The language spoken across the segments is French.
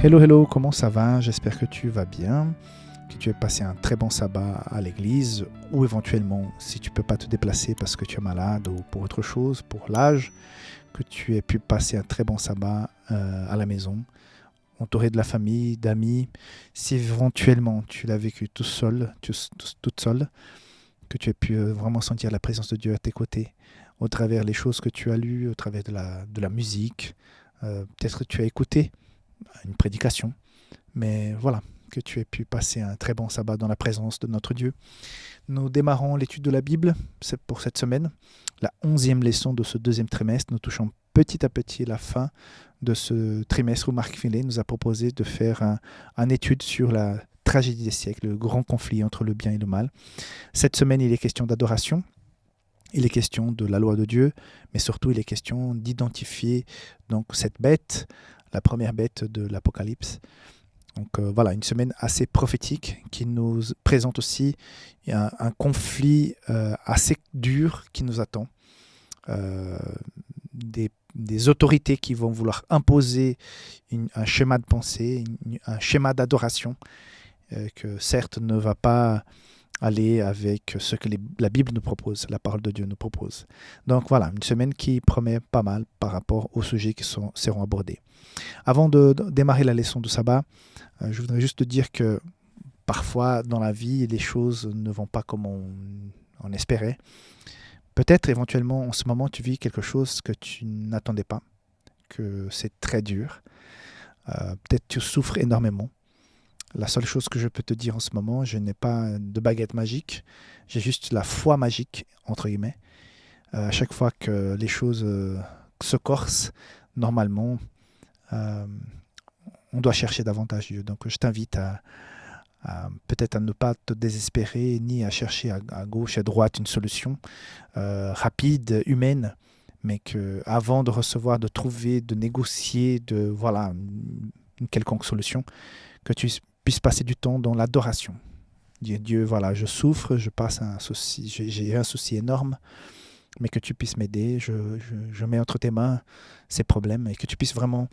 Hello, hello, comment ça va? J'espère que tu vas bien, que tu as passé un très bon sabbat à l'église, ou éventuellement, si tu ne peux pas te déplacer parce que tu es malade ou pour autre chose, pour l'âge, que tu aies pu passer un très bon sabbat à la maison, entouré de la famille, d'amis. Si éventuellement tu l'as vécu tout seul, toute seule, que tu aies pu vraiment sentir la présence de Dieu à tes côtés, au travers les choses que tu as lues, au travers de la musique. Peut-être que tu as écouté une prédication. Mais voilà, que tu aies pu passer un très bon sabbat dans la présence de notre Dieu. Nous démarrons l'étude de la Bible pour cette semaine, la 11e leçon de ce deuxième trimestre. Nous touchons petit à petit la fin de ce trimestre où Marc Fillet nous a proposé de faire une étude sur la tragédie des siècles, le grand conflit entre le bien et le mal. Cette semaine, il est question d'adoration. Il est question de la loi de Dieu, mais surtout il est question d'identifier donc cette bête, la première bête de l'Apocalypse. Donc voilà, une semaine assez prophétique qui nous présente aussi un conflit assez dur qui nous attend. Des autorités qui vont vouloir imposer un schéma de pensée, un schéma d'adoration que certes ne va pas aller avec ce que la Bible nous propose, la parole de Dieu nous propose. Donc voilà, une semaine qui promet pas mal par rapport aux sujets qui seront abordés. Avant de démarrer la leçon de sabbat, je voudrais juste te dire que parfois dans la vie, les choses ne vont pas comme on espérait. Peut-être éventuellement en ce moment tu vis quelque chose que tu n'attendais pas, que c'est très dur. Peut-être tu souffres énormément. La seule chose que je peux te dire en ce moment, je n'ai pas de baguette magique, j'ai juste la foi magique, entre guillemets. À chaque fois que les choses se corsent, normalement, on doit chercher davantage Dieu. Donc je t'invite peut-être à ne pas te désespérer, ni à chercher à gauche et à droite une solution rapide, humaine, mais qu'avant de recevoir, de trouver, de négocier, voilà, une quelconque solution, que tu puisses passer du temps dans l'adoration. Dieu, voilà, je souffre, je passe un souci, j'ai un souci énorme, mais que tu puisses m'aider, je mets entre tes mains ces problèmes et que tu puisses vraiment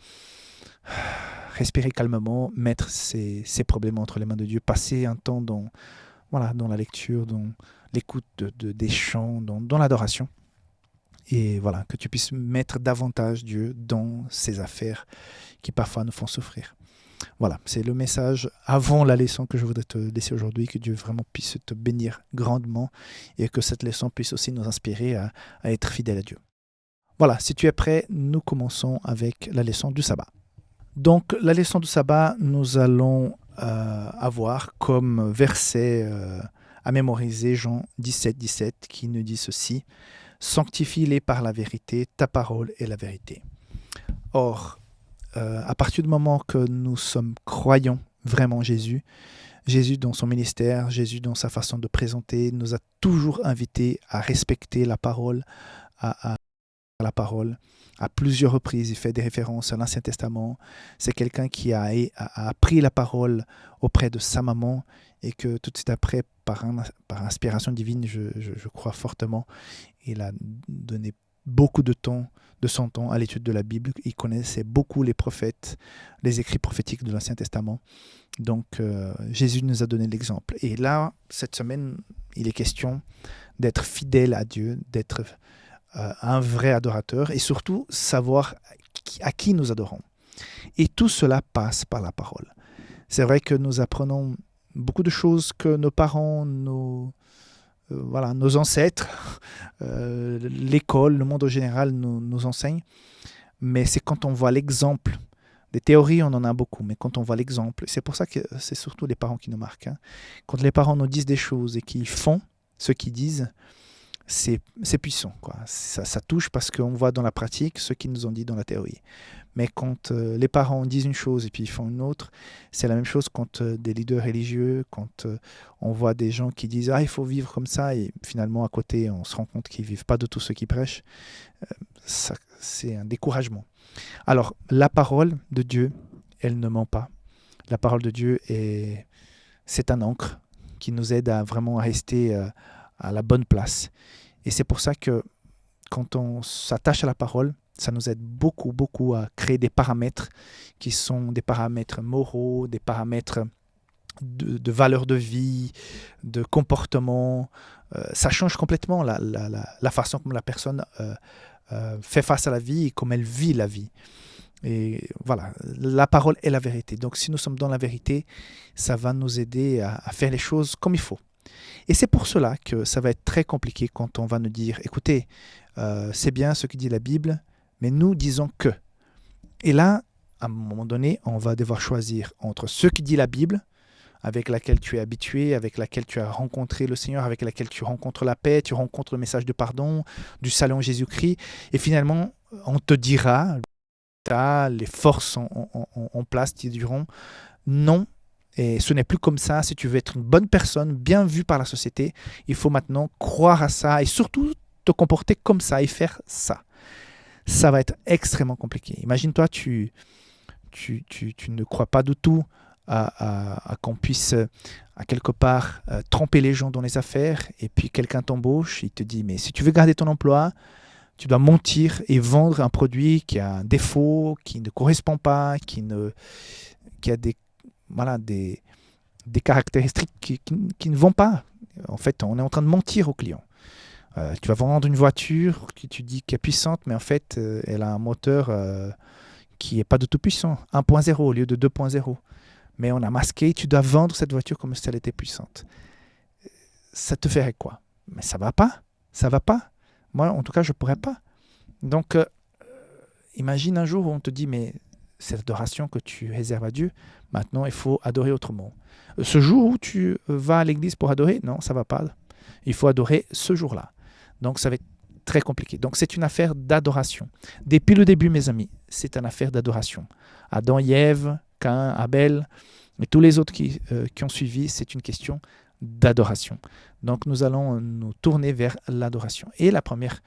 respirer calmement, mettre ces problèmes entre les mains de Dieu, passer un temps dans la lecture, dans l'écoute des chants, dans l'adoration. Et voilà, que tu puisses mettre davantage Dieu dans ces affaires qui parfois nous font souffrir. Voilà, c'est le message avant la leçon que je voudrais te laisser aujourd'hui, que Dieu vraiment puisse te bénir grandement et que cette leçon puisse aussi nous inspirer à être fidèles à Dieu. Voilà, si tu es prêt, nous commençons avec la leçon du sabbat. Donc, la leçon du sabbat, nous allons avoir comme verset à mémoriser Jean 17, 17, qui nous dit ceci: « Sanctifie-les par la vérité, ta parole est la vérité. » Or, à partir du moment que nous sommes croyants vraiment Jésus dans son ministère, Jésus dans sa façon de présenter, nous a toujours invités à respecter la parole, à la parole. À plusieurs reprises, il fait des références à l'Ancien Testament. C'est quelqu'un qui a appris la parole auprès de sa maman et que tout de suite après, par inspiration divine, je crois fortement, il a donné beaucoup de son temps à l'étude de la Bible. Il connaissait beaucoup les prophètes, les écrits prophétiques de l'Ancien Testament. Donc, Jésus nous a donné l'exemple. Et là, cette semaine, il est question d'être fidèle à Dieu, d'être un vrai adorateur et surtout savoir à qui nous adorons. Et tout cela passe par la parole. C'est vrai que nous apprenons beaucoup de choses que nos parents, nos ancêtres, l'école, le monde en général nous enseignent, mais c'est quand on voit l'exemple. Des théories, on en a beaucoup, mais quand on voit l'exemple, c'est pour ça que c'est surtout les parents qui nous marquent. Quand les parents nous disent des choses et qu'ils font ce qu'ils disent, c'est puissant, quoi. Ça touche parce qu'on voit dans la pratique ce qu'ils nous ont dit dans la théorie. Mais quand les parents disent une chose et puis ils font une autre, c'est la même chose quand des leaders religieux, quand on voit des gens qui disent « Ah, il faut vivre comme ça » et finalement à côté, on se rend compte qu'ils ne vivent pas de tout ce qu'ils prêchent. C'est un découragement. Alors, la parole de Dieu, elle ne ment pas. La parole de Dieu, c'est un ancre qui nous aide à vraiment rester à la bonne place. Et c'est pour ça que quand on s'attache à la parole, Ça nous aide beaucoup, beaucoup à créer des paramètres qui sont des paramètres moraux, des paramètres de valeur de vie, de comportement. Ça change complètement la façon comme la personne fait face à la vie et comme elle vit la vie. Et voilà, la parole est la vérité. Donc si nous sommes dans la vérité, ça va nous aider à faire les choses comme il faut. Et c'est pour cela que ça va être très compliqué quand on va nous dire, écoutez, c'est bien ce que dit la Bible, mais nous disons que. Et là, à un moment donné, on va devoir choisir entre ce que dit la Bible, avec laquelle tu es habitué, avec laquelle tu as rencontré le Seigneur, avec laquelle tu rencontres la paix, tu rencontres le message de pardon, du salut en Jésus-Christ. Et finalement, on te dira, les forces en place te diront non, et ce n'est plus comme ça. Si tu veux être une bonne personne, bien vue par la société, il faut maintenant croire à ça et surtout te comporter comme ça et faire ça. Ça va être extrêmement compliqué. Imagine-toi, tu ne crois pas du tout à qu'on puisse, à quelque part, tromper les gens dans les affaires, et puis quelqu'un t'embauche, il te dit, mais si tu veux garder ton emploi, tu dois mentir et vendre un produit qui a un défaut, qui ne correspond pas, qui a des caractéristiques qui ne vont pas. En fait, on est en train de mentir au client. Tu vas vendre une voiture qui tu dis qu'elle est puissante, mais en fait, elle a un moteur qui n'est pas du tout puissant, 1.0 au lieu de 2.0. Mais on a masqué, tu dois vendre cette voiture comme si elle était puissante. Ça te ferait quoi? Mais ça va pas. Ça va pas. Moi, en tout cas, je ne pourrais pas. Donc, imagine un jour où on te dit, mais cette adoration que tu réserves à Dieu, maintenant, il faut adorer autrement. Ce jour où tu vas à l'église pour adorer, non, ça ne va pas. Il faut adorer ce jour-là. Donc, ça va être très compliqué. Donc, c'est une affaire d'adoration. Depuis le début, mes amis, c'est une affaire d'adoration. Adam et Ève, Caïn, Abel, et tous les autres qui ont suivi, c'est une question d'adoration. Donc, nous allons nous tourner vers l'adoration. Et la première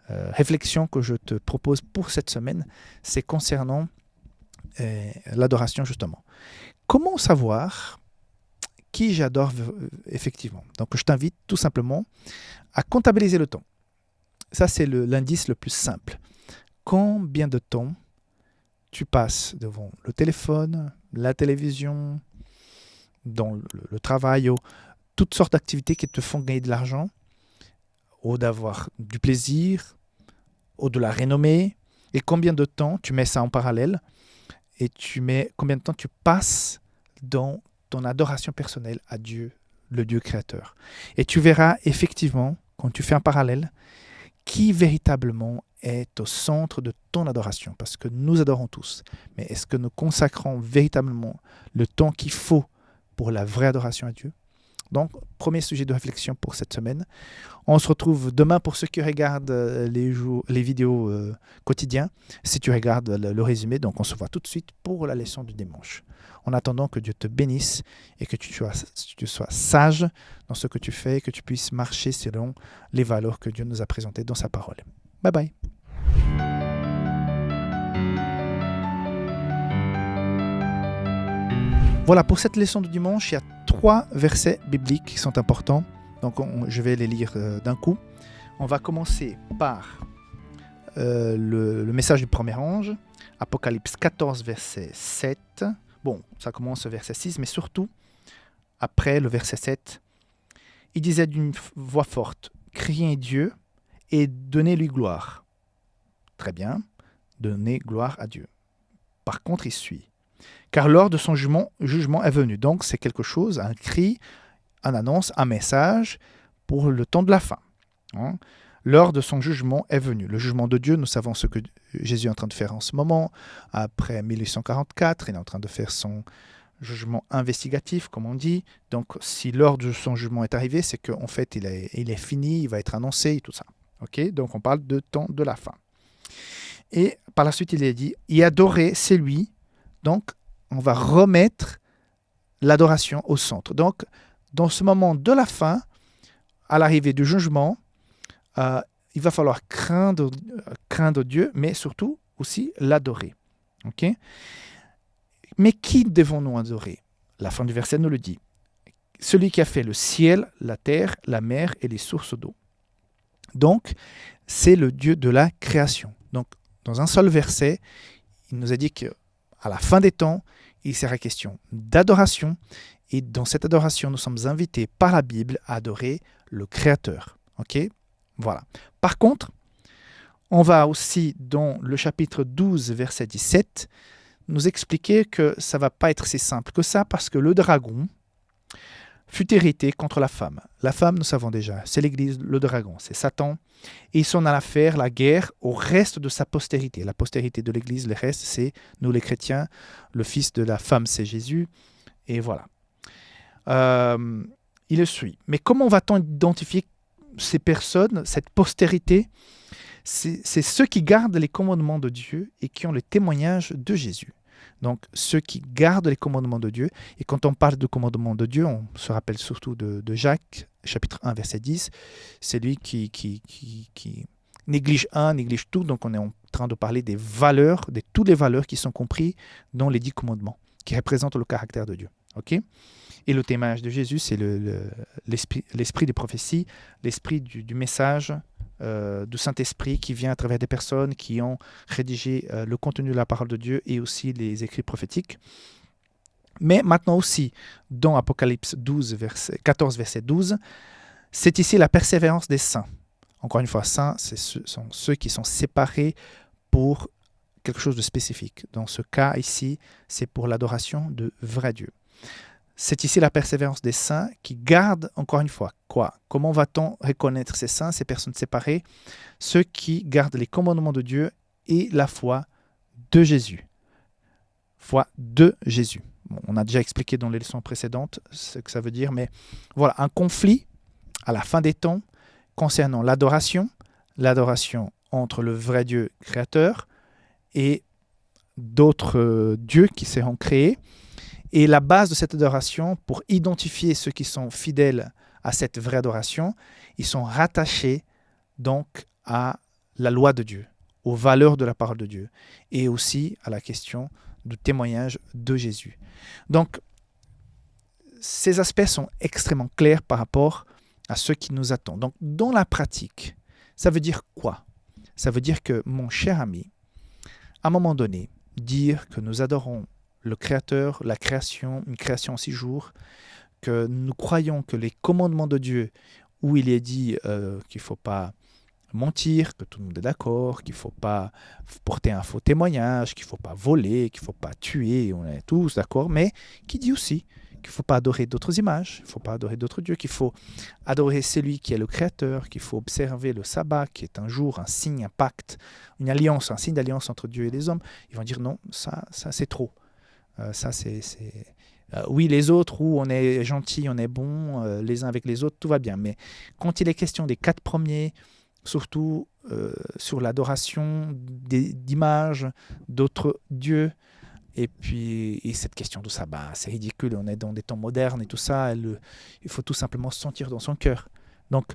réflexion que je te propose pour cette semaine, c'est concernant l'adoration, justement. Comment savoir qui j'adore effectivement? Donc, je t'invite tout simplement à comptabiliser le temps. Ça, c'est l'indice le plus simple. Combien de temps tu passes devant le téléphone, la télévision, dans le travail, toutes sortes d'activités qui te font gagner de l'argent, ou d'avoir du plaisir, ou de la renommée, et combien de temps tu mets ça en parallèle, et combien de temps tu passes dans ton adoration personnelle à Dieu, le Dieu créateur. Et tu verras effectivement, quand tu fais un parallèle, qui véritablement est au centre de ton adoration, parce que nous adorons tous. Mais est-ce que nous consacrons véritablement le temps qu'il faut pour la vraie adoration à Dieu? Donc, premier sujet de réflexion pour cette semaine. On se retrouve demain pour ceux qui regardent les vidéos quotidiens. Si tu regardes le résumé, donc on se voit tout de suite pour la leçon du dimanche. En attendant, que Dieu te bénisse et que tu sois sage dans ce que tu fais et que tu puisses marcher selon les valeurs que Dieu nous a présentées dans sa parole. Bye bye. Voilà, pour cette leçon du dimanche, il y a 3 versets bibliques qui sont importants. Donc, je vais les lire d'un coup. On va commencer par le message du premier ange, Apocalypse 14, verset 7. Bon, ça commence au verset 6, mais surtout, après le verset 7, il disait d'une voix forte, « Criez Dieu et donnez-lui gloire. » Très bien, donnez gloire à Dieu. Par contre, il suit. Car l'heure de son jugement est venue. Donc, c'est quelque chose, un cri, une annonce, un message pour le temps de la fin. Hein? L'heure de son jugement est venue. Le jugement de Dieu, nous savons ce que Jésus est en train de faire en ce moment. Après 1844, il est en train de faire son jugement investigatif, comme on dit. Donc, si l'heure de son jugement est arrivée, c'est qu'en fait, il est fini, il va être annoncé et tout ça. Okay? Donc, on parle de temps de la fin. Et par la suite, il est dit, « Y adorer, c'est lui. » Donc, on va remettre l'adoration au centre. Donc, dans ce moment de la fin, à l'arrivée du jugement, il va falloir craindre Dieu, mais surtout aussi l'adorer. Okay? Mais qui devons-nous adorer? La fin du verset nous le dit. Celui qui a fait le ciel, la terre, la mer et les sources d'eau. Donc, c'est le Dieu de la création. Donc, dans un seul verset, il nous a dit qu'à la fin des temps, il sera question d'adoration. Et dans cette adoration, nous sommes invités par la Bible à adorer le Créateur. Ok ? Voilà. Par contre, on va aussi, dans le chapitre 12, verset 17, nous expliquer que ça ne va pas être si simple que ça, parce que le dragon fut hérité contre la femme. La femme, nous savons déjà, c'est l'Église, le dragon, c'est Satan. Et ils sont allés faire la guerre au reste de sa postérité. La postérité de l'Église, le reste, c'est nous les chrétiens. Le fils de la femme, c'est Jésus. Et voilà. Il le suit. Mais comment va-t-on identifier ces personnes, cette postérité ? C'est ceux qui gardent les commandements de Dieu et qui ont le témoignage de Jésus. Donc, ceux qui gardent les commandements de Dieu. Et quand on parle de commandements de Dieu, on se rappelle surtout de Jacques, chapitre 1, verset 10. C'est lui qui néglige un, néglige tout. Donc, on est en train de parler des valeurs, de toutes les valeurs qui sont comprises dans les 10 commandements, qui représentent le caractère de Dieu. Ok ? Et le témoignage de Jésus, c'est l'esprit des prophéties, l'esprit du message, du Saint-Esprit qui vient à travers des personnes qui ont rédigé le contenu de la parole de Dieu et aussi les écrits prophétiques. Mais maintenant aussi, dans Apocalypse 14, verset 12, c'est ici la persévérance des saints. Encore une fois, saints, ce sont ceux qui sont séparés pour quelque chose de spécifique. Dans ce cas ici, c'est pour l'adoration de vrai Dieu. C'est ici la persévérance des saints qui gardent, encore une fois, quoi ? Comment va-t-on reconnaître ces saints, ces personnes séparées ? Ceux qui gardent les commandements de Dieu et la foi de Jésus. Foi de Jésus. Bon, on a déjà expliqué dans les leçons précédentes ce que ça veut dire, mais voilà, un conflit à la fin des temps concernant l'adoration entre le vrai Dieu créateur et d'autres dieux qui seront créés. Et la base de cette adoration, pour identifier ceux qui sont fidèles à cette vraie adoration, ils sont rattachés donc à la loi de Dieu, aux valeurs de la parole de Dieu, et aussi à la question du témoignage de Jésus. Donc, ces aspects sont extrêmement clairs par rapport à ce qui nous attend. Donc, dans la pratique, ça veut dire quoi ? Ça veut dire que, mon cher ami, à un moment donné, dire que nous adorons le Créateur, la création, une création en 6 jours, que nous croyons que les commandements de Dieu, où il est dit qu'il ne faut pas mentir, que tout le monde est d'accord, qu'il ne faut pas porter un faux témoignage, qu'il ne faut pas voler, qu'il ne faut pas tuer, on est tous d'accord, mais qui dit aussi qu'il ne faut pas adorer d'autres images, il ne faut pas adorer d'autres dieux, qu'il faut adorer celui qui est le Créateur, qu'il faut observer le sabbat, qui est un jour, un signe, un pacte, une alliance, un signe d'alliance entre Dieu et les hommes. Ils vont dire non, ça c'est trop. Oui, les autres, où on est gentil, on est bon, les uns avec les autres, tout va bien. Mais quand il est question des 4 premiers, surtout sur l'adoration d'images, d'autres dieux, et puis cette question de sabbat, c'est ridicule, on est dans des temps modernes et tout ça, il faut tout simplement se sentir dans son cœur. Donc,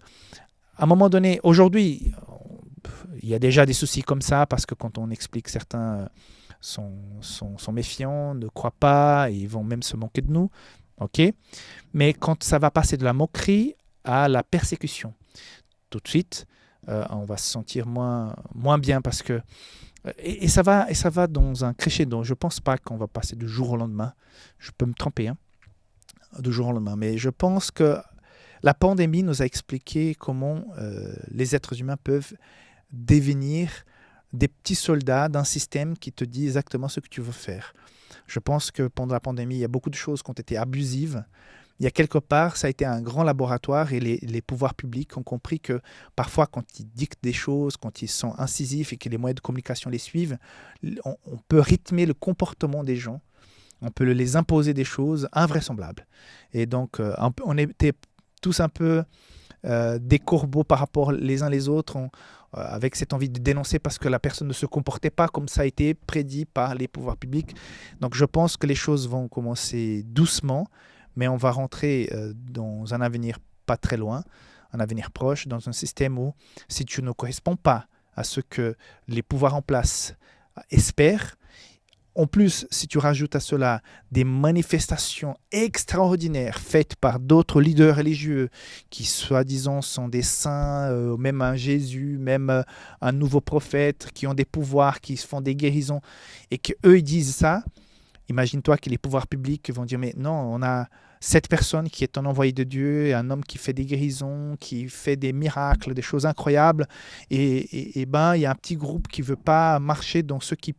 à un moment donné, aujourd'hui, il y a déjà des soucis comme ça, parce que quand on explique certains sont méfiants, ne croient pas, et ils vont même se moquer de nous. Okay, mais quand ça va passer de la moquerie à la persécution, tout de suite, on va se sentir moins bien, parce que et ça va dans un crescendo. Je ne pense pas qu'on va passer du jour au lendemain. Je peux me tromper, du jour au lendemain. Mais je pense que la pandémie nous a expliqué comment les êtres humains peuvent devenir des petits soldats d'un système qui te dit exactement ce que tu veux faire. Je pense que pendant la pandémie, il y a beaucoup de choses qui ont été abusives. Il y a quelque part, ça a été un grand laboratoire, et les pouvoirs publics ont compris que parfois, quand ils dictent des choses, quand ils sont incisifs et que les moyens de communication les suivent, on peut rythmer le comportement des gens, on peut les imposer des choses invraisemblables. Et donc, on était tous un peu des corbeaux par rapport les uns les autres, avec cette envie de dénoncer parce que la personne ne se comportait pas comme ça a été prédit par les pouvoirs publics. Donc je pense que les choses vont commencer doucement, mais on va rentrer dans un avenir pas très loin, un avenir proche, dans un système où, si tu ne corresponds pas à ce que les pouvoirs en place espèrent, En plus, si tu rajoutes à cela des manifestations extraordinaires faites par d'autres leaders religieux qui, soi-disant, sont des saints, même un Jésus, même un nouveau prophète, qui ont des pouvoirs, qui font des guérisons, et qu'eux, ils disent ça, imagine-toi que les pouvoirs publics vont dire, mais non, on a cette personne qui est un envoyé de Dieu, un homme qui fait des guérisons, qui fait des miracles, des choses incroyables, et ben, il y a un petit groupe qui ne veut pas marcher dans ceux qui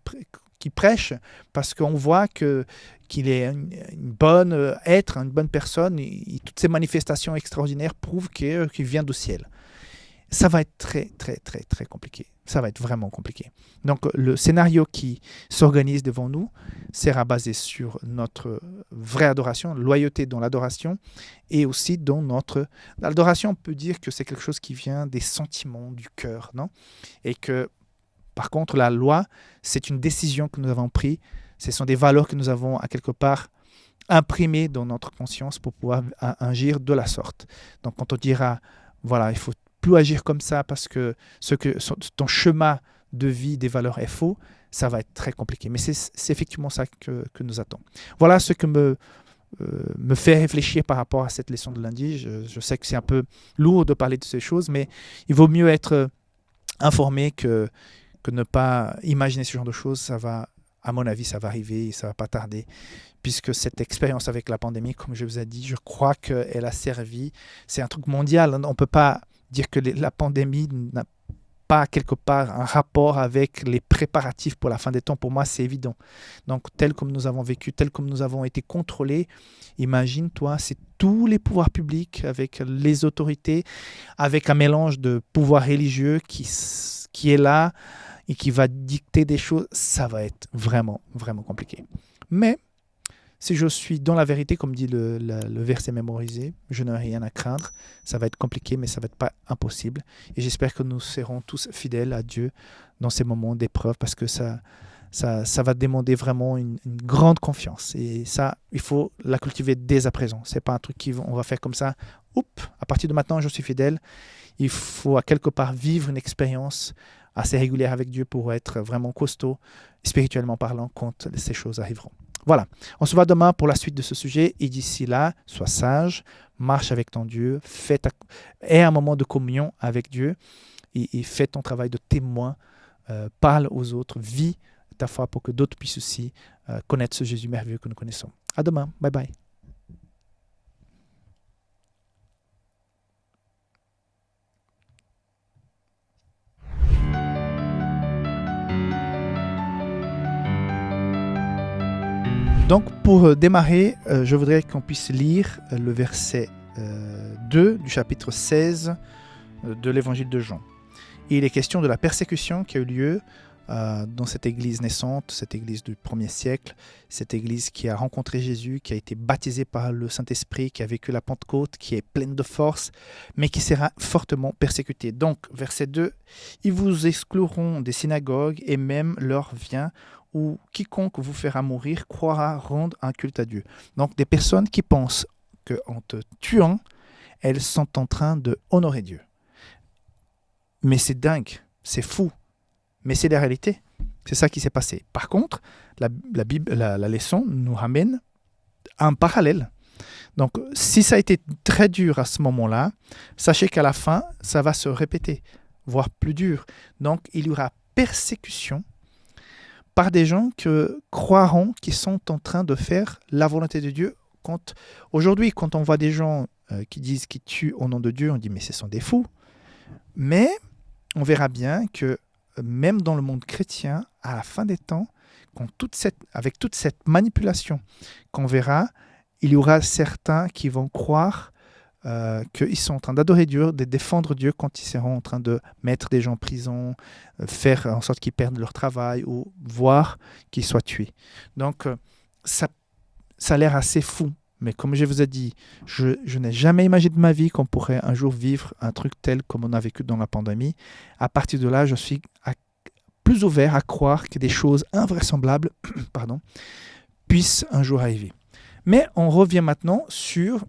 prêche parce qu'on voit qu'il est une bonne être, une bonne personne, et toutes ces manifestations extraordinaires prouvent qu'il vient du ciel. Ça va être très, très, très, très compliqué. Ça va être vraiment compliqué. Donc, le scénario qui s'organise devant nous sera basé sur notre vraie adoration, loyauté dans l'adoration, et aussi dans notre... L'adoration, on peut dire que c'est quelque chose qui vient des sentiments, du cœur, non? Et que par contre, la loi, c'est une décision que nous avons prise. Ce sont des valeurs que nous avons à quelque part imprimées dans notre conscience pour pouvoir agir de la sorte. Donc, quand on dira, voilà, il ne faut plus agir comme ça parce que ton chemin de vie des valeurs est faux, ça va être très compliqué. Mais c'est effectivement ça que nous attend. Voilà ce que me fait réfléchir par rapport à cette leçon de lundi. Je sais que c'est un peu lourd de parler de ces choses, mais il vaut mieux être informé que ne pas imaginer ce genre de choses. Ça va, à mon avis, ça va arriver et ça ne va pas tarder, puisque cette expérience avec la pandémie, comme je vous ai dit, je crois qu'elle a servi. C'est un truc mondial. On ne peut pas dire que la pandémie n'a pas quelque part un rapport avec les préparatifs pour la fin des temps. Pour moi, c'est évident. Donc, tel comme nous avons vécu, tel comme nous avons été contrôlés, imagine-toi, c'est tous les pouvoirs publics, avec les autorités, avec un mélange de pouvoirs religieux qui est là, et qui va dicter des choses, ça va être vraiment, vraiment compliqué. Mais si je suis dans la vérité, comme dit le verset mémorisé, je n'ai rien à craindre. Ça va être compliqué, mais ça ne va être pas impossible. Et j'espère que nous serons tous fidèles à Dieu dans ces moments d'épreuve, parce que ça va demander vraiment une grande confiance. Et ça, il faut la cultiver dès à présent. Ce n'est pas un truc qu'on va faire comme ça. Oups, à partir de maintenant, je suis fidèle. Il faut à quelque part vivre une expérience assez régulière avec Dieu pour être vraiment costaud, spirituellement parlant, quand ces choses arriveront. Voilà, on se voit demain pour la suite de ce sujet, et d'ici là, sois sage, marche avec ton Dieu, aie un moment de communion avec Dieu, et fais ton travail de témoin, parle aux autres, vis ta foi pour que d'autres puissent aussi connaître ce Jésus merveilleux que nous connaissons. À demain, bye bye. Donc, pour démarrer, je voudrais qu'on puisse lire le verset 2 du chapitre 16 de l'évangile de Jean. Et il est question de la persécution qui a eu lieu dans cette église naissante, cette église du 1er siècle, cette église qui a rencontré Jésus, qui a été baptisée par le Saint-Esprit, qui a vécu la Pentecôte, qui est pleine de force, mais qui sera fortement persécutée. Donc, verset 2, « Ils vous excluront des synagogues, et même l'heure vient où quiconque vous fera mourir croira rendre un culte à Dieu. » Donc, des personnes qui pensent qu'en te tuant, elles sont en train de honorer Dieu. Mais c'est dingue, c'est fou. Mais c'est la réalité. C'est ça qui s'est passé. Par contre, la leçon nous ramène à un parallèle. Donc, si ça a été très dur à ce moment-là, sachez qu'à la fin, ça va se répéter, voire plus dur. Donc, il y aura persécution par des gens qui croiront qu'ils sont en train de faire la volonté de Dieu. Aujourd'hui, quand on voit des gens qui disent qu'ils tuent au nom de Dieu, on dit « mais ce sont des fous ». Mais on verra bien que même dans le monde chrétien, à la fin des temps, avec toute cette manipulation qu'on verra, il y aura certains qui vont croire qu'ils sont en train d'adorer Dieu, de défendre Dieu quand ils seront en train de mettre des gens en prison, faire en sorte qu'ils perdent leur travail ou voir qu'ils soient tués. Donc, ça a l'air assez fou. Mais comme je vous ai dit, je n'ai jamais imaginé de ma vie qu'on pourrait un jour vivre un truc tel comme on a vécu dans la pandémie. À partir de là, je suis plus ouvert à croire que des choses invraisemblables puissent un jour arriver. Mais on revient maintenant sur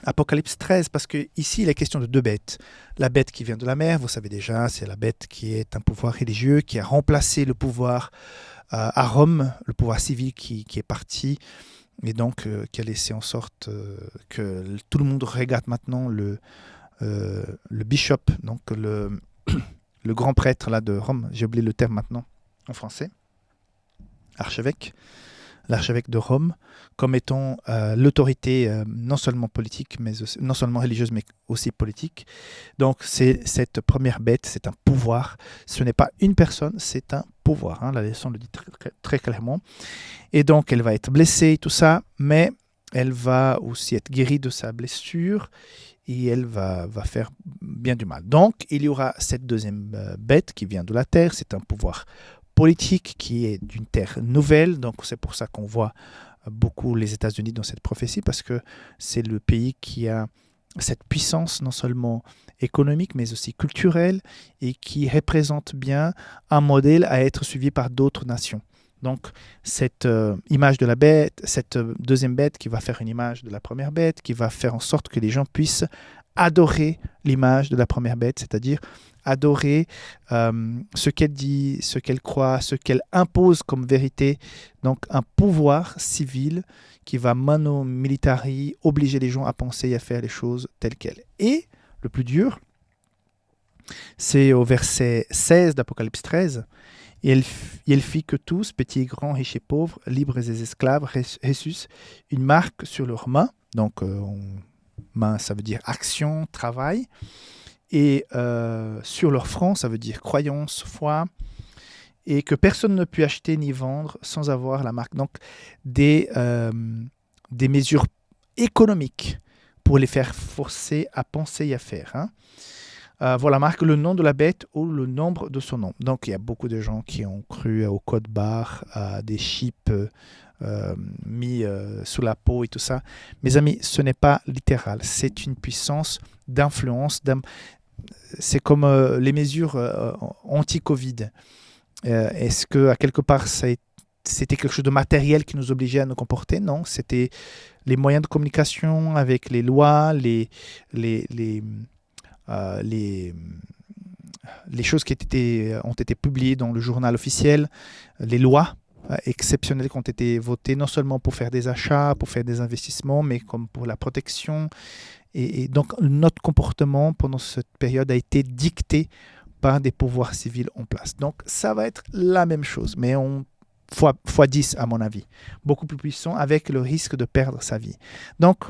Apocalypse 13, parce qu'ici, il est question de deux bêtes. La bête qui vient de la mer, vous savez déjà, c'est la bête qui est un pouvoir religieux, qui a remplacé le pouvoir à Rome, le pouvoir civil qui est parti, et donc qui a laissé en sorte que tout le monde regarde maintenant le bishop, donc le grand prêtre là, de Rome, j'ai oublié le terme maintenant en français, l'archevêque de Rome, comme étant l'autorité non seulement politique, mais aussi, non seulement religieuse, mais aussi politique. Donc cette première bête, c'est un pouvoir. Ce n'est pas une personne, c'est un pouvoir. Hein. La leçon le dit très clairement. Et donc elle va être blessée, tout ça, mais elle va aussi être guérie de sa blessure et elle va faire bien du mal. Donc il y aura cette deuxième bête qui vient de la terre, c'est un pouvoir politique qui est d'une terre nouvelle. Donc c'est pour ça qu'on voit beaucoup les États-Unis dans cette prophétie, parce que c'est le pays qui a cette puissance non seulement économique mais aussi culturelle et qui représente bien un modèle à être suivi par d'autres nations. Donc cette image de la bête, cette deuxième bête qui va faire une image de la première bête, qui va faire en sorte que les gens puissent adorer l'image de la première bête, c'est-à-dire adorer ce qu'elle dit, ce qu'elle croit, ce qu'elle impose comme vérité. Donc un pouvoir civil qui va mano militari obliger les gens à penser et à faire les choses telles quelles. Et le plus dur, c'est au verset 16 d'Apocalypse 13. Et il fit que tous, petits et grands, riches et pauvres, libres et esclaves, reçussent une marque sur leurs mains. Donc main, ça veut dire action, travail. Et sur leur front, ça veut dire croyance, foi, et que personne ne peut acheter ni vendre sans avoir la marque. Donc des mesures économiques pour les faire forcer à penser et à faire. Hein. Voilà, marque le nom de la bête ou le nombre de son nom. Donc il y a beaucoup de gens qui ont cru au code barre, à des chips mis sous la peau et tout ça. Mes amis, ce n'est pas littéral. C'est une puissance d'influence. C'est comme les mesures anti-Covid. Est-ce qu'à quelque part, c'était quelque chose de matériel qui nous obligeait à nous comporter? Non, c'était les moyens de communication avec les lois, les choses qui ont été publiées dans le journal officiel, les lois exceptionnelles qui ont été votées, non seulement pour faire des achats, pour faire des investissements, mais comme pour la protection. Et donc, notre comportement pendant cette période a été dicté par des pouvoirs civils en place. Donc, ça va être la même chose, mais fois 10 à mon avis. Beaucoup plus puissant, avec le risque de perdre sa vie. Donc,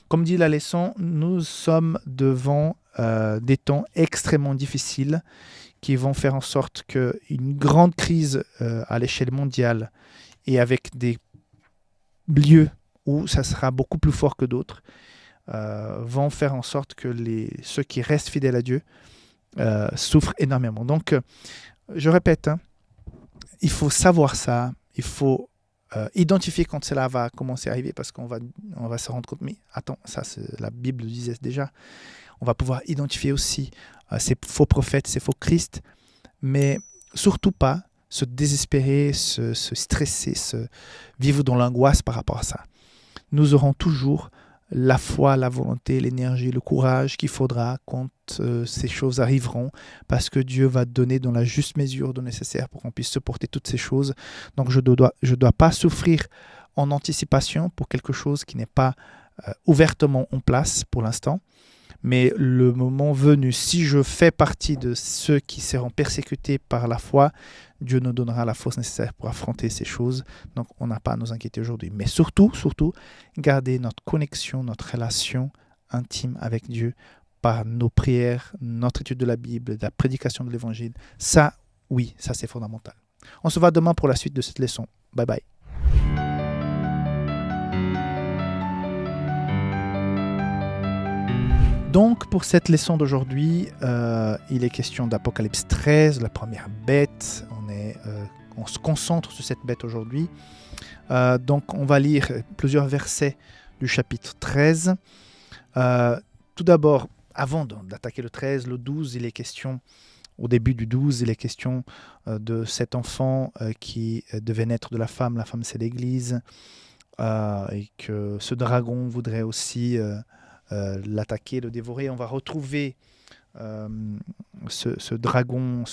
comme dit la leçon, nous sommes devant des temps extrêmement difficiles qui vont faire en sorte qu'une grande crise à l'échelle mondiale et avec des lieux où ça sera beaucoup plus fort que d'autres vont faire en sorte que ceux qui restent fidèles à Dieu souffrent énormément. Donc, je répète, hein, il faut savoir ça, il faut identifier quand cela va commencer à arriver, parce qu'on va se rendre compte, mais attends, ça la Bible le disait déjà, on va pouvoir identifier aussi ces faux prophètes, ces faux Christ, mais surtout pas se désespérer, se stresser, vivre dans l'angoisse par rapport à ça. Nous aurons toujours la foi, la volonté, l'énergie, le courage qu'il faudra quand ces choses arriveront, parce que Dieu va donner dans la juste mesure de nécessaire pour qu'on puisse supporter toutes ces choses. Donc je dois pas souffrir en anticipation pour quelque chose qui n'est pas ouvertement en place pour l'instant. Mais le moment venu, si je fais partie de ceux qui seront persécutés par la foi, Dieu nous donnera la force nécessaire pour affronter ces choses. Donc, on n'a pas à nous inquiéter aujourd'hui. Mais surtout, garder notre connexion, notre relation intime avec Dieu par nos prières, notre étude de la Bible, la prédication de l'Évangile. Ça, oui, ça c'est fondamental. On se voit demain pour la suite de cette leçon. Bye bye. Donc, pour cette leçon d'aujourd'hui, il est question d'Apocalypse 13, la première bête. On se concentre sur cette bête aujourd'hui. Donc, on va lire plusieurs versets du chapitre 13. Tout d'abord, avant d'attaquer le 13, le 12, il est question, au début du 12, il est question de cet enfant qui devait naître de la femme. La femme, c'est l'Église. Et que ce dragon voudrait aussi l'attaquer, le dévorer. On va retrouver ce dragon,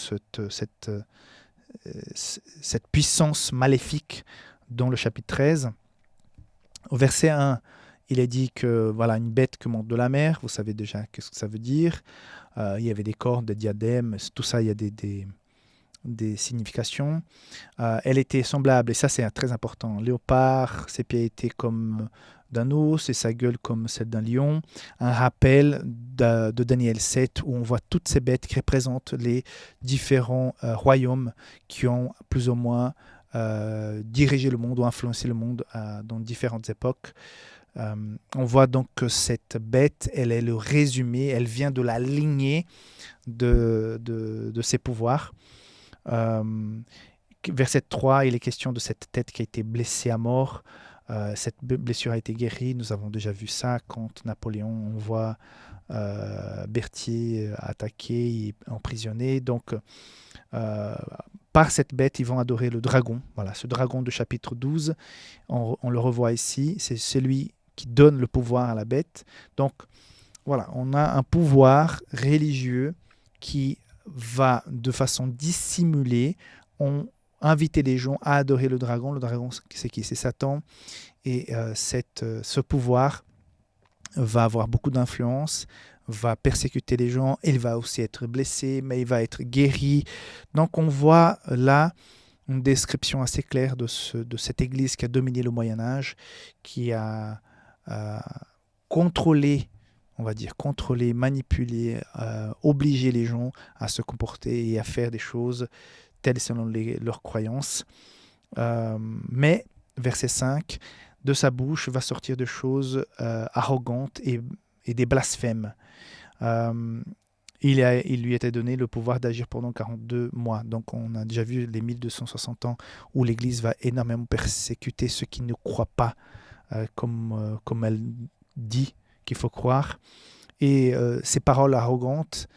cette puissance maléfique dans le chapitre 13. Au verset 1, il est dit que voilà une bête qui monte de la mer, vous savez déjà ce que ça veut dire. Il y avait des cornes, des diadèmes, tout ça, il y a des significations. Elle était semblable, et ça c'est très important, léopard, ses pieds étaient comme d'un ours et sa gueule comme celle d'un lion. Un rappel de Daniel 7 où on voit toutes ces bêtes qui représentent les différents royaumes qui ont plus ou moins dirigé le monde ou influencé le monde dans différentes époques. On voit donc que cette bête, elle est le résumé, elle vient de la lignée de ses pouvoirs. Verset 3, il est question de cette tête qui a été blessée à mort. Cette blessure a été guérie. Nous avons déjà vu ça quand Napoléon, on voit Berthier attaqué et emprisonné. Donc, par cette bête, ils vont adorer le dragon. Voilà, ce dragon de chapitre 12, on le revoit ici. C'est celui qui donne le pouvoir à la bête. Donc, voilà, on a un pouvoir religieux qui va, de façon dissimulée, inviter les gens à adorer le dragon. Le dragon, c'est qui? C'est Satan. Et ce pouvoir va avoir beaucoup d'influence, va persécuter les gens, il va aussi être blessé, mais il va être guéri. Donc on voit là une description assez claire de cette église qui a dominé le Moyen-Âge, qui a contrôlé, on va dire, contrôler, manipuler, obliger les gens à se comporter et à faire des choses telles selon leurs croyances. Mais, verset 5, de sa bouche va sortir des choses arrogantes et des blasphèmes. Il lui était donné le pouvoir d'agir pendant 42 mois. Donc on a déjà vu les 1260 ans où l'Église va énormément persécuter ceux qui ne croient pas comme elle dit qu'il faut croire. Et ces paroles arrogantes,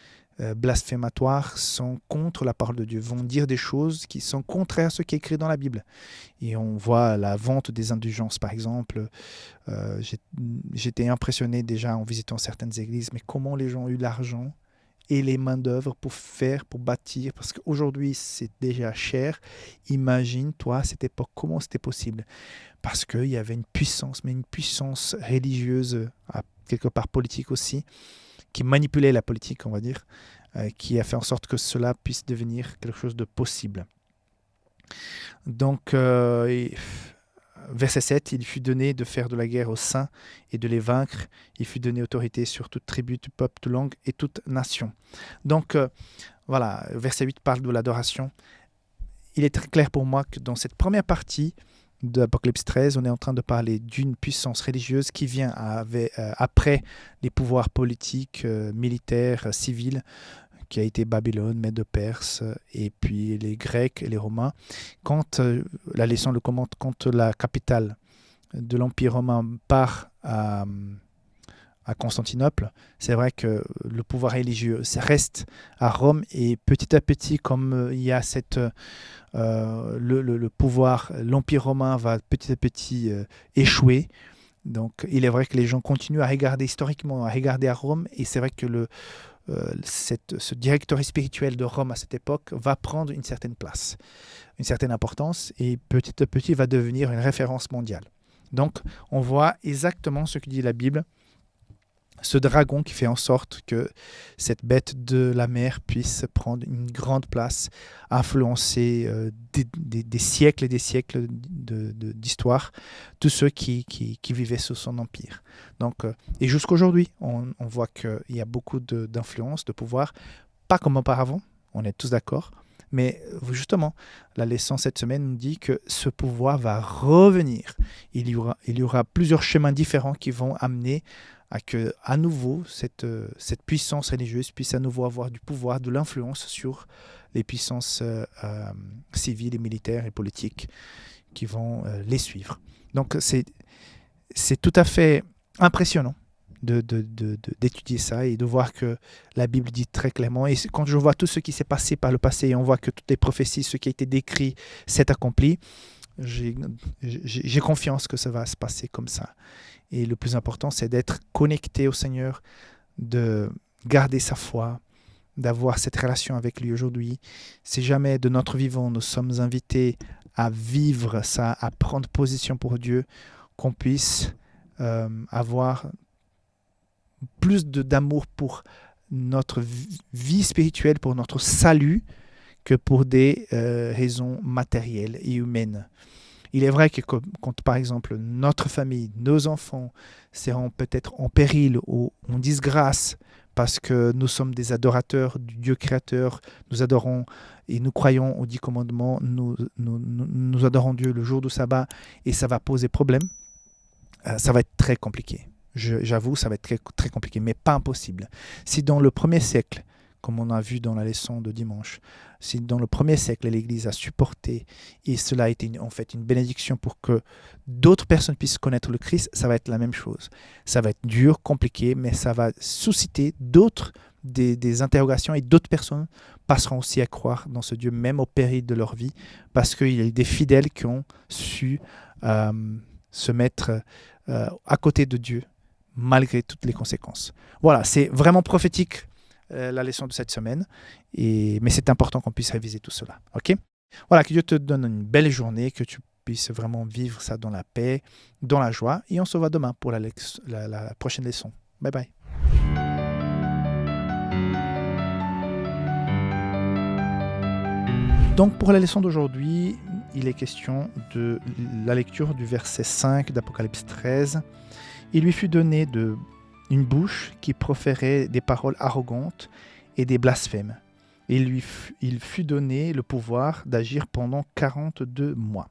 blasphématoires, sont contre la parole de Dieu, vont dire des choses qui sont contraires à ce qui est écrit dans la Bible. Et on voit la vente des indulgences, par exemple. J'étais impressionné déjà en visitant certaines églises, mais comment les gens ont eu l'argent et les mains d'œuvre pour bâtir, parce qu'aujourd'hui c'est déjà cher. Imagine, toi, à cette époque, comment c'était possible? Parce qu'il y avait une puissance, mais une puissance religieuse, quelque part politique aussi, qui manipulait la politique, on va dire, qui a fait en sorte que cela puisse devenir quelque chose de possible. Donc, verset 7, il fut donné de faire de la guerre aux saints et de les vaincre. Il fut donné autorité sur toute tribu, tout peuple, toute langue et toute nation. Donc, voilà, verset 8 parle de l'adoration. Il est très clair pour moi que dans cette première partie de l'Apocalypse 13, on est en train de parler d'une puissance religieuse qui vient après les pouvoirs politiques, militaires, civils, qui a été Babylone, Mède-Perse, et puis les Grecs et les Romains. Quand la leçon le commente, quand la capitale de l'Empire romain part à Constantinople, c'est vrai que le pouvoir religieux reste à Rome, et petit à petit, comme il y a le pouvoir, l'Empire romain va petit à petit échouer. Donc il est vrai que les gens continuent à regarder historiquement, à regarder à Rome, et c'est vrai que ce directeur spirituel de Rome à cette époque va prendre une certaine place, une certaine importance, et petit à petit va devenir une référence mondiale. Donc on voit exactement ce que dit la Bible, ce dragon qui fait en sorte que cette bête de la mer puisse prendre une grande place, influencer des siècles et des siècles d'histoire, tous ceux qui vivaient sous son empire. Donc, et jusqu'aujourd'hui, on voit qu'il y a beaucoup d'influence, de pouvoir, pas comme auparavant, on est tous d'accord, mais justement, la leçon cette semaine nous dit que ce pouvoir va revenir. Il y aura plusieurs chemins différents qui vont amener à que, à nouveau, cette puissance religieuse puisse à nouveau avoir du pouvoir, de l'influence sur les puissances civiles et militaires et politiques qui vont les suivre. Donc c'est tout à fait impressionnant d'étudier ça et de voir que la Bible dit très clairement. Et quand je vois tout ce qui s'est passé par le passé, et on voit que toutes les prophéties, ce qui a été décrit, s'est accompli, j'ai confiance que ça va se passer comme ça. Et le plus important, c'est d'être connecté au Seigneur, de garder sa foi, d'avoir cette relation avec lui aujourd'hui. Si jamais de notre vivant, nous sommes invités à vivre ça, à prendre position pour Dieu, qu'on puisse avoir plus d'amour pour notre vie spirituelle, pour notre salut, que pour des raisons matérielles et humaines. Il est vrai que quand, par exemple, notre famille, nos enfants seront peut-être en péril ou en disgrâce parce que nous sommes des adorateurs du Dieu créateur, nous adorons et nous croyons aux 10 commandements, nous adorons Dieu le jour du sabbat et ça va poser problème, ça va être très compliqué. J'avoue, ça va être très, très compliqué, mais pas impossible. Si dans le premier siècle, comme on a vu dans la leçon de dimanche, si dans le premier siècle, l'Église a supporté, et cela a été en fait une bénédiction pour que d'autres personnes puissent connaître le Christ, ça va être la même chose. Ça va être dur, compliqué, mais ça va susciter des interrogations, et d'autres personnes passeront aussi à croire dans ce Dieu, même au péril de leur vie, parce qu'il y a eu des fidèles qui ont su se mettre à côté de Dieu, malgré toutes les conséquences. Voilà, c'est vraiment prophétique la leçon de cette semaine, mais c'est important qu'on puisse réviser tout cela. Ok ? Voilà, que Dieu te donne une belle journée, que tu puisses vraiment vivre ça dans la paix, dans la joie, et on se voit demain pour la prochaine leçon. Bye bye. Donc pour la leçon d'aujourd'hui, il est question de la lecture du verset 5 d'Apocalypse 13. Il lui fut donné une bouche qui proférait des paroles arrogantes et des blasphèmes. Il fut donné le pouvoir d'agir pendant 42 mois.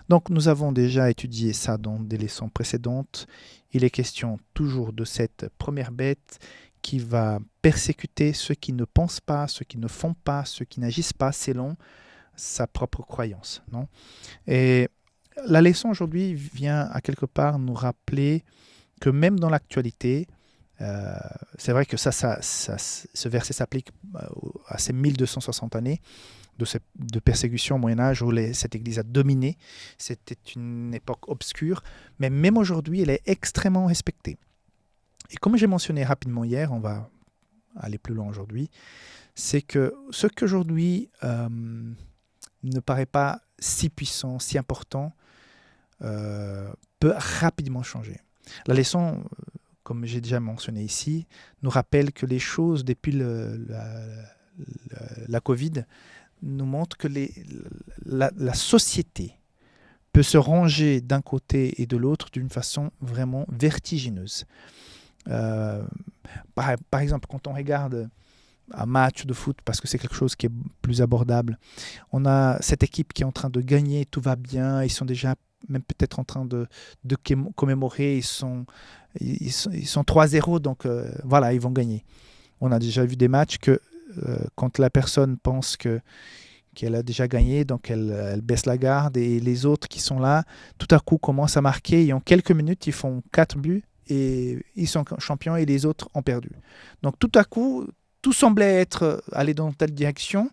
Donc nous avons déjà étudié ça dans des leçons précédentes. Il est question toujours de cette première bête qui va persécuter ceux qui ne pensent pas, ceux qui ne font pas, ceux qui n'agissent pas selon sa propre croyance. Non ? Et la leçon aujourd'hui vient à quelque part nous rappeler que même dans l'actualité, c'est vrai que ce verset s'applique à ces 1260 années de persécution au Moyen-Âge où cette Église a dominé. C'était une époque obscure, mais même aujourd'hui, elle est extrêmement respectée. Et comme j'ai mentionné rapidement hier, on va aller plus loin aujourd'hui, c'est que ce qu'aujourd'hui ne paraît pas si puissant, si important, peut rapidement changer. La leçon, comme j'ai déjà mentionné ici, nous rappelle que les choses depuis la Covid nous montrent que la société peut se ranger d'un côté et de l'autre d'une façon vraiment vertigineuse. Par exemple, quand on regarde un match de foot, parce que c'est quelque chose qui est plus abordable, on a cette équipe qui est en train de gagner, tout va bien, ils sont déjà même peut-être en train de commémorer, ils sont 3-0, donc voilà, ils vont gagner. On a déjà vu des matchs que quand la personne pense qu'elle a déjà gagné, donc elle baisse la garde, et les autres qui sont là, tout à coup commencent à marquer, et en quelques minutes, ils font 4 buts, et ils sont champions, et les autres ont perdu. Donc tout à coup, tout semblait aller dans telle direction,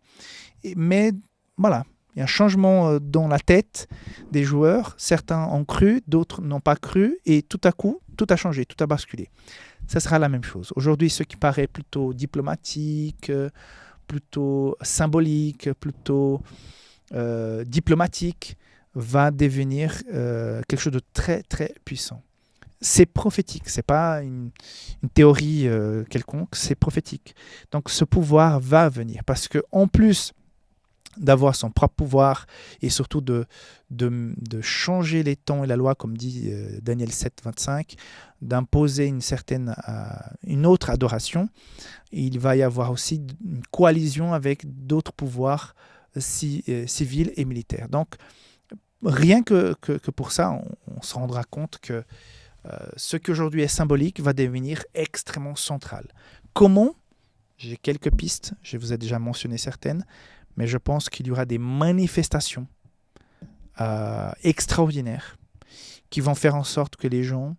mais voilà, il y a un changement dans la tête des joueurs. Certains ont cru, d'autres n'ont pas cru, et tout à coup, tout a changé, tout a basculé. Ça sera la même chose. Aujourd'hui, ce qui paraît plutôt diplomatique, plutôt symbolique, plutôt diplomatique, va devenir quelque chose de très, très puissant. C'est prophétique, ce n'est pas une théorie quelconque, c'est prophétique. Donc ce pouvoir va venir, parce qu'en plus d'avoir son propre pouvoir et surtout de changer les temps et la loi, comme dit Daniel 7, 25, d'imposer une autre adoration, il va y avoir aussi une coalition avec d'autres pouvoirs civils et militaires. Donc rien que pour ça, on se rendra compte que ce qui aujourd'hui est symbolique va devenir extrêmement central. Comment ? J'ai quelques pistes, je vous ai déjà mentionné certaines, mais je pense qu'il y aura des manifestations extraordinaires qui vont faire en sorte que les gens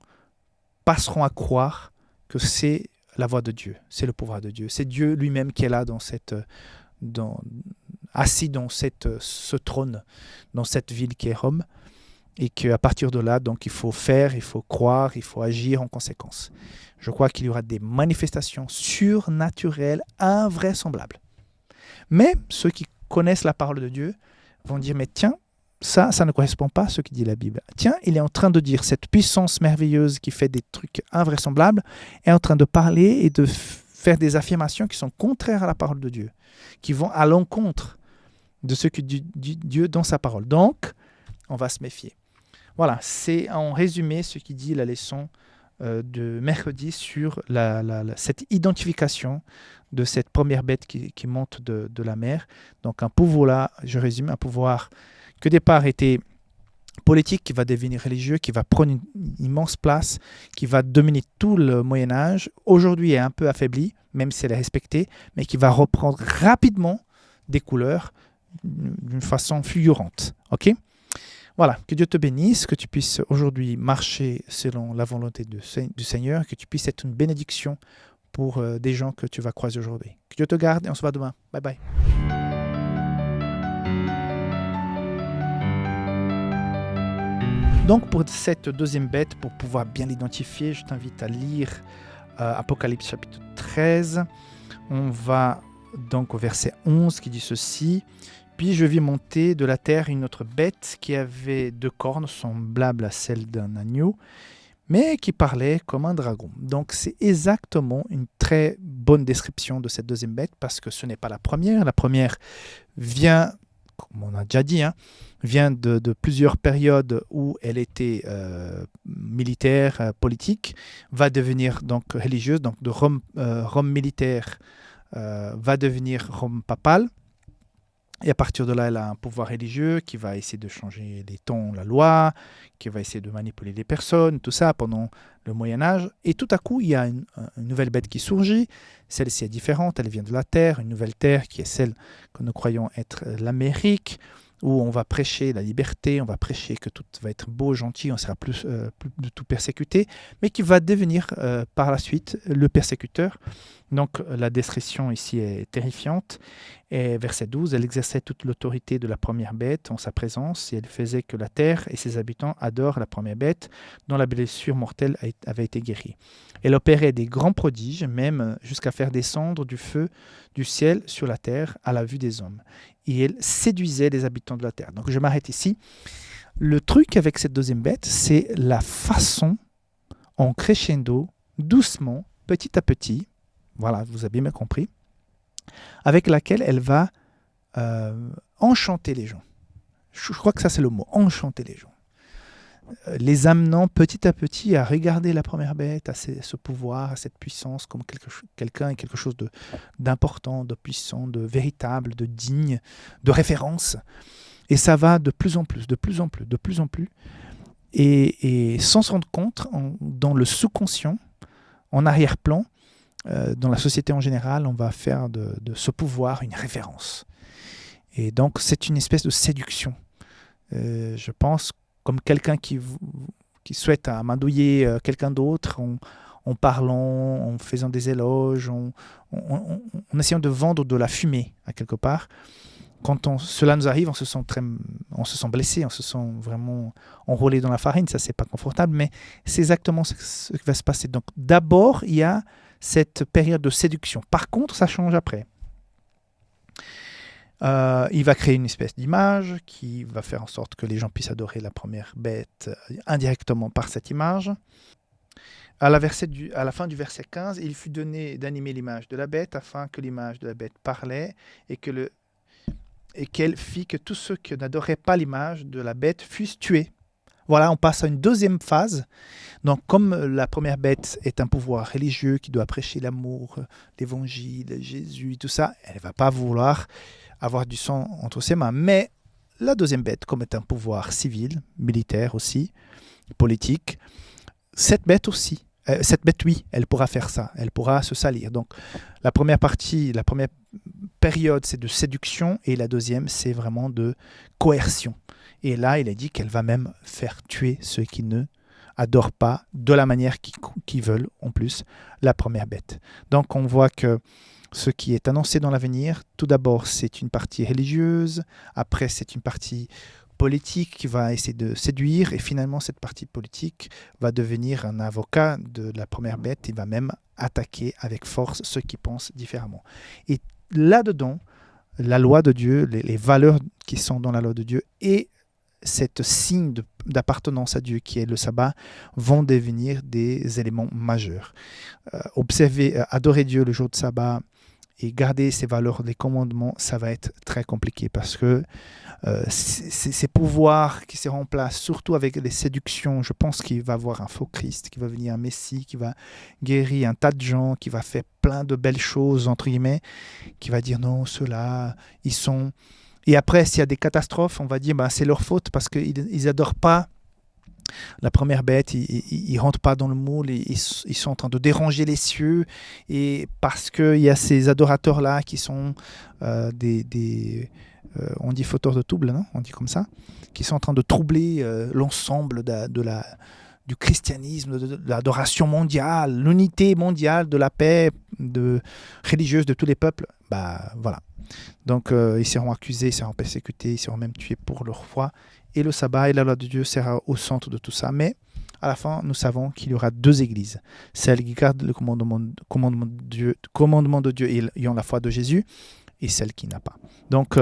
passeront à croire que c'est la voix de Dieu, c'est le pouvoir de Dieu, c'est Dieu lui-même qui est là assis dans ce trône, dans cette ville qui est Rome. et qu'à partir de là, donc, il faut faire, il faut croire, il faut agir en conséquence. Je crois qu'il y aura des manifestations surnaturelles, invraisemblables. Mais ceux qui connaissent la parole de Dieu vont dire, mais tiens, ça ne correspond pas à ce que dit la Bible. Tiens, il est en train de dire, cette puissance merveilleuse qui fait des trucs invraisemblables est en train de parler et de faire des affirmations qui sont contraires à la parole de Dieu, qui vont à l'encontre de ce que dit Dieu dans sa parole. Donc, on va se méfier. Voilà, c'est en résumé ce qui dit la leçon de mercredi sur cette identification de cette première bête qui monte de la mer. Donc un pouvoir là, je résume, un pouvoir qui au départ était politique, qui va devenir religieux, qui va prendre une immense place, qui va dominer tout le Moyen-Âge. Aujourd'hui est un peu affaibli, même si elle est respectée, mais qui va reprendre rapidement des couleurs d'une façon fulgurante. Ok ? Voilà, que Dieu te bénisse, que tu puisses aujourd'hui marcher selon la volonté du Seigneur, que tu puisses être une bénédiction pour des gens que tu vas croiser aujourd'hui. Que Dieu te garde et on se voit demain. Bye bye. Donc pour cette deuxième bête, pour pouvoir bien l'identifier, je t'invite à lire Apocalypse chapitre 13. On va donc au verset 11 qui dit ceci. Puis je vis monter de la terre une autre bête qui avait 2 cornes semblables à celles d'un agneau, mais qui parlait comme un dragon. Donc c'est exactement une très bonne description de cette deuxième bête, parce que ce n'est pas la première. La première vient, comme on a déjà dit, vient de plusieurs périodes où elle était militaire, politique, va devenir donc religieuse, donc de Rome militaire va devenir Rome papale. Et à partir de là, elle a un pouvoir religieux qui va essayer de changer les tons, la loi, qui va essayer de manipuler les personnes, tout ça pendant le Moyen-Âge. Et tout à coup, il y a une nouvelle bête qui surgit. Celle-ci est différente, elle vient de la Terre, une nouvelle Terre qui est celle que nous croyons être l'Amérique, où on va prêcher la liberté, on va prêcher que tout va être beau, gentil, on ne sera plus du tout persécuté, mais qui va devenir par la suite le persécuteur. Donc la description ici est terrifiante. Et verset 12, elle exerçait toute l'autorité de la première bête en sa présence, et elle faisait que la terre et ses habitants adorent la première bête, dont la blessure mortelle avait été guérie. Elle opérait des grands prodiges, même jusqu'à faire descendre du feu du ciel sur la terre à la vue des hommes. Et elle séduisait les habitants de la terre. Donc je m'arrête ici. Le truc avec cette deuxième bête, c'est la façon, en crescendo, doucement, petit à petit, voilà, vous avez bien compris, avec laquelle elle va enchanter les gens. Je crois que ça c'est le mot, enchanter les gens. Les amenant petit à petit à regarder la première bête, à ce pouvoir, à cette puissance comme quelqu'un et quelque chose d'important, de puissant, de véritable, de digne, de référence. Et ça va de plus en plus, de plus en plus, de plus en plus. Et sans se rendre compte, dans le sous-conscient, en arrière-plan, dans la société en général, on va faire de ce pouvoir une référence. Et donc, c'est une espèce de séduction. Je pense, comme quelqu'un qui souhaite amadouiller quelqu'un d'autre en parlant, en faisant des éloges, en essayant de vendre de la fumée à quelque part. Quand cela nous arrive, on se sent blessé, on se sent vraiment enrôlé dans la farine. Ça, c'est pas confortable, mais c'est exactement ce qui va se passer. Donc, d'abord, il y a cette période de séduction. Par contre, ça change après. Il va créer une espèce d'image qui va faire en sorte que les gens puissent adorer la première bête indirectement par cette image. À la fin du verset 15, il fut donné d'animer l'image de la bête afin que l'image de la bête parlait et qu'elle fit que tous ceux qui n'adoraient pas l'image de la bête fussent tués. Voilà, on passe à une deuxième phase. Donc, comme la première bête est un pouvoir religieux qui doit prêcher l'amour, l'évangile, Jésus, tout ça, elle ne va pas vouloir avoir du sang entre ses mains. Mais la deuxième bête, comme est un pouvoir civil, militaire aussi, politique, cette bête, oui, elle pourra faire ça, elle pourra se salir. Donc, la première période, c'est de séduction, et la deuxième, c'est vraiment de coercion. Et là, il a dit qu'elle va même faire tuer ceux qui ne adorent pas de la manière qu'ils veulent, en plus, la première bête. Donc, on voit que ce qui est annoncé dans l'avenir, tout d'abord, c'est une partie religieuse, après, c'est une partie politique qui va essayer de séduire, et finalement cette partie politique va devenir un avocat de la première bête, il va même attaquer avec force ceux qui pensent différemment. Et là-dedans, la loi de Dieu, les valeurs qui sont dans la loi de Dieu et cette signe d'appartenance à Dieu qui est le sabbat vont devenir des éléments majeurs. Observer, adorer Dieu le jour de sabbat et garder ces valeurs, les commandements, ça va être très compliqué parce que ces pouvoirs qui se remplacent, surtout avec les séductions, je pense qu'il va y avoir un faux Christ, qui va venir un Messie, qui va guérir un tas de gens, qui va faire plein de belles choses, entre guillemets, qui va dire non, ceux-là, ils sont... Et après, s'il y a des catastrophes, on va dire c'est leur faute parce qu'ils n'adorent pas la première bête, ils ne rentrent pas dans le moule, ils sont en train de déranger les cieux, et parce qu'il y a ces adorateurs-là qui sont on dit fauteurs de trouble, non? On dit comme ça, qui sont en train de troubler l'ensemble du christianisme, de l'adoration mondiale, l'unité mondiale, de la paix religieuse de tous les peuples. Voilà. Donc ils seront accusés, ils seront persécutés, ils seront même tués pour leur foi. Et le sabbat et la loi de Dieu sera au centre de tout ça. Mais à la fin, nous savons qu'il y aura deux églises. Celle qui garde le commandement de Dieu et ayant la foi de Jésus, et celle qui n'a pas. Donc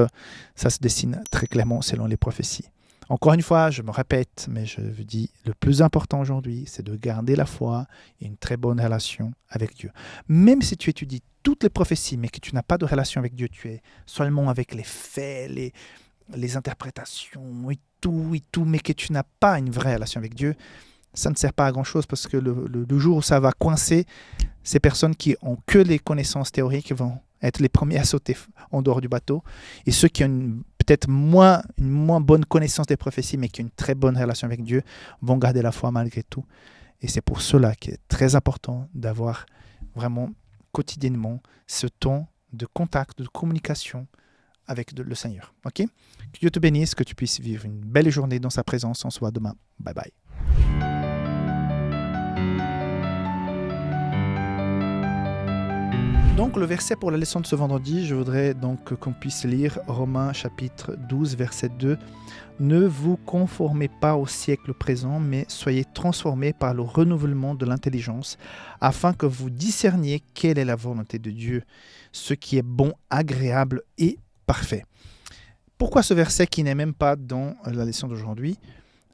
ça se dessine très clairement selon les prophéties. Encore une fois, je me répète, mais je vous dis, le plus important aujourd'hui, c'est de garder la foi et une très bonne relation avec Dieu. Même si tu étudies toutes les prophéties, mais que tu n'as pas de relation avec Dieu, tu es seulement avec les faits, les interprétations et tout, mais que tu n'as pas une vraie relation avec Dieu, ça ne sert pas à grand-chose parce que le jour où ça va coincer, ces personnes qui ont que les connaissances théoriques vont être les premiers à sauter en dehors du bateau, et ceux qui ont peut-être une moins bonne connaissance des prophéties, mais qui ont une très bonne relation avec Dieu, vont garder la foi malgré tout. Et c'est pour cela qu'il est très important d'avoir vraiment quotidiennement ce temps de contact, de communication avec le Seigneur. Ok? Que Dieu te bénisse, que tu puisses vivre une belle journée dans sa présence. On se voit demain. Bye bye. Donc le verset pour la leçon de ce vendredi, je voudrais donc qu'on puisse lire Romains chapitre 12, verset 2. « Ne vous conformez pas au siècle présent, mais soyez transformés par le renouvellement de l'intelligence, afin que vous discerniez quelle est la volonté de Dieu, ce qui est bon, agréable et parfait. » Pourquoi ce verset qui n'est même pas dans la leçon d'aujourd'hui ?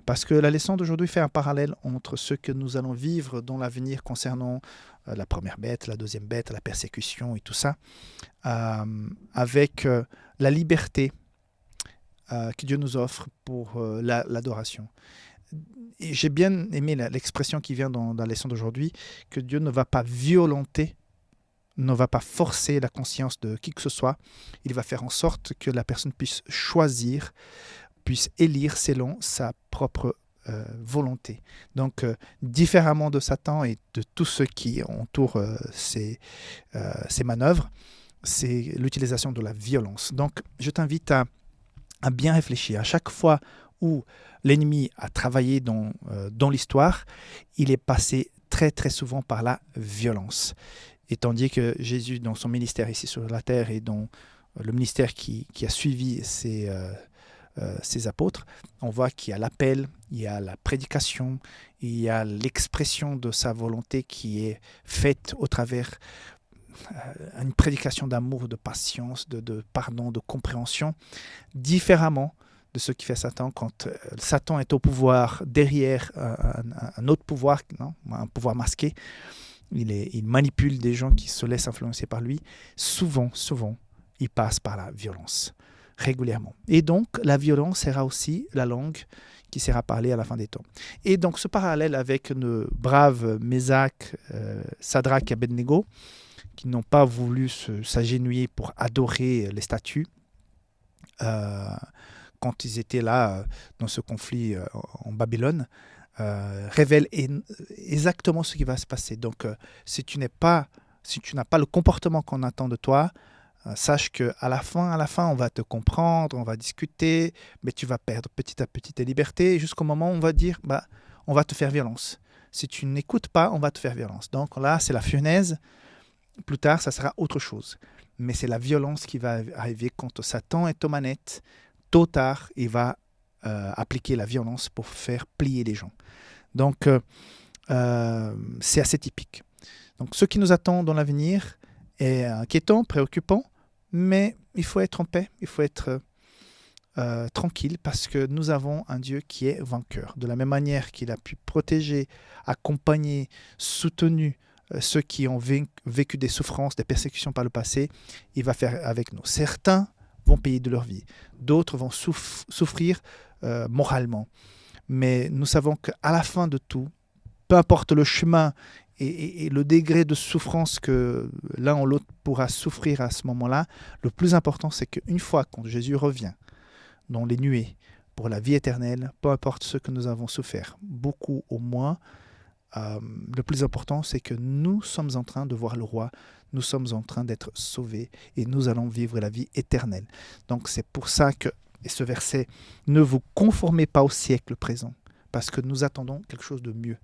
Parce que la leçon d'aujourd'hui fait un parallèle entre ce que nous allons vivre dans l'avenir concernant la première bête, la deuxième bête, la persécution et tout ça, avec la liberté que Dieu nous offre pour l'adoration. Et j'ai bien aimé l'expression qui vient dans la leçon d'aujourd'hui, que Dieu ne va pas violenter, ne va pas forcer la conscience de qui que ce soit. Il va faire en sorte que la personne puisse choisir, puisse élire selon sa propre volonté. Donc, différemment de Satan et de tous ceux qui entourent ces manœuvres, c'est l'utilisation de la violence. Donc, je t'invite à bien réfléchir. À chaque fois où l'ennemi a travaillé dans l'histoire, il est passé très très souvent par la violence. Et tandis que Jésus, dans son ministère ici sur la terre et dans le ministère qui a suivi ses apôtres, on voit qu'il y a l'appel, il y a la prédication, il y a l'expression de sa volonté qui est faite au travers une prédication d'amour, de patience, de pardon, de compréhension, différemment de ce qui fait Satan quand Satan est au pouvoir derrière un autre pouvoir, un pouvoir masqué. Il manipule des gens qui se laissent influencer par lui. Souvent, il passe par la violence, régulièrement. Et donc, la violence sera aussi la langue qui sera parlée à la fin des temps. Et donc, ce parallèle avec nos braves Mésac, Sadrach et Abednego, qui n'ont pas voulu s'agenouiller pour adorer les statues, quand ils étaient là dans ce conflit en Babylone, révèle exactement ce qui va se passer. Donc, si tu n'as pas le comportement qu'on attend de toi, sache qu'à la fin, on va te comprendre, on va discuter, mais tu vas perdre petit à petit tes libertés, jusqu'au moment où on va dire, on va te faire violence. Si tu n'écoutes pas, on va te faire violence. Donc là, c'est la fournaise. Plus tard, ça sera autre chose. Mais c'est la violence qui va arriver quand Satan est aux manettes. Tôt ou tard, il va appliquer la violence pour faire plier les gens. Donc, c'est assez typique. Donc, ce qui nous attend dans l'avenir est inquiétant, préoccupant, mais il faut être en paix, il faut être tranquille parce que nous avons un Dieu qui est vainqueur. De la même manière qu'il a pu protéger, accompagner, soutenu ceux qui ont vécu des souffrances, des persécutions par le passé, il va faire avec nous. Certains vont payer de leur vie, d'autres vont souffrir moralement. Mais nous savons qu'à la fin de tout, peu importe le chemin et le degré de souffrance que l'un ou l'autre pourra souffrir à ce moment-là, le plus important, c'est qu'une fois quand Jésus revient dans les nuées pour la vie éternelle, peu importe ce que nous avons souffert, beaucoup au moins, le plus important, c'est que nous sommes en train de voir le roi, nous sommes en train d'être sauvés et nous allons vivre la vie éternelle. Donc c'est pour ça que, et ce verset, ne vous conformez pas au siècle présent, parce que nous attendons quelque chose de mieux.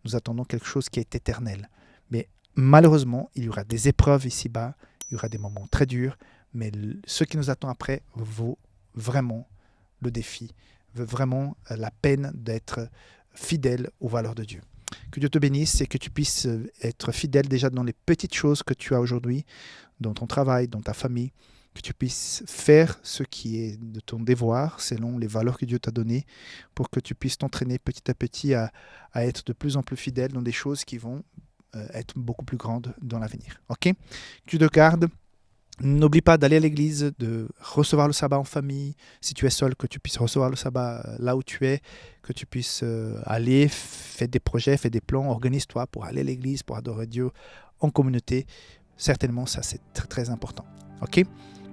Nous attendons quelque chose qui est éternel. Mais malheureusement, il y aura des épreuves ici-bas, il y aura des moments très durs, mais ce qui nous attend après vaut vraiment le défi, vaut vraiment la peine d'être fidèle aux valeurs de Dieu. Que Dieu te bénisse et que tu puisses être fidèle déjà dans les petites choses que tu as aujourd'hui, dans ton travail, dans ta famille, que tu puisses faire ce qui est de ton devoir selon les valeurs que Dieu t'a données pour que tu puisses t'entraîner petit à petit à être de plus en plus fidèle dans des choses qui vont être beaucoup plus grandes dans l'avenir. Ok ? Que Dieu te garde. N'oublie pas d'aller à l'église, de recevoir le sabbat en famille. Si tu es seul, que tu puisses recevoir le sabbat là où tu es, que tu puisses aller, faire des projets, faire des plans, organise-toi pour aller à l'église, pour adorer Dieu en communauté. Certainement, ça c'est très très important. Ok ?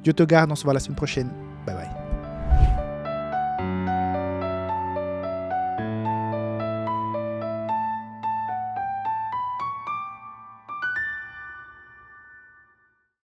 Dieu te garde, on se voit la semaine prochaine. Bye bye.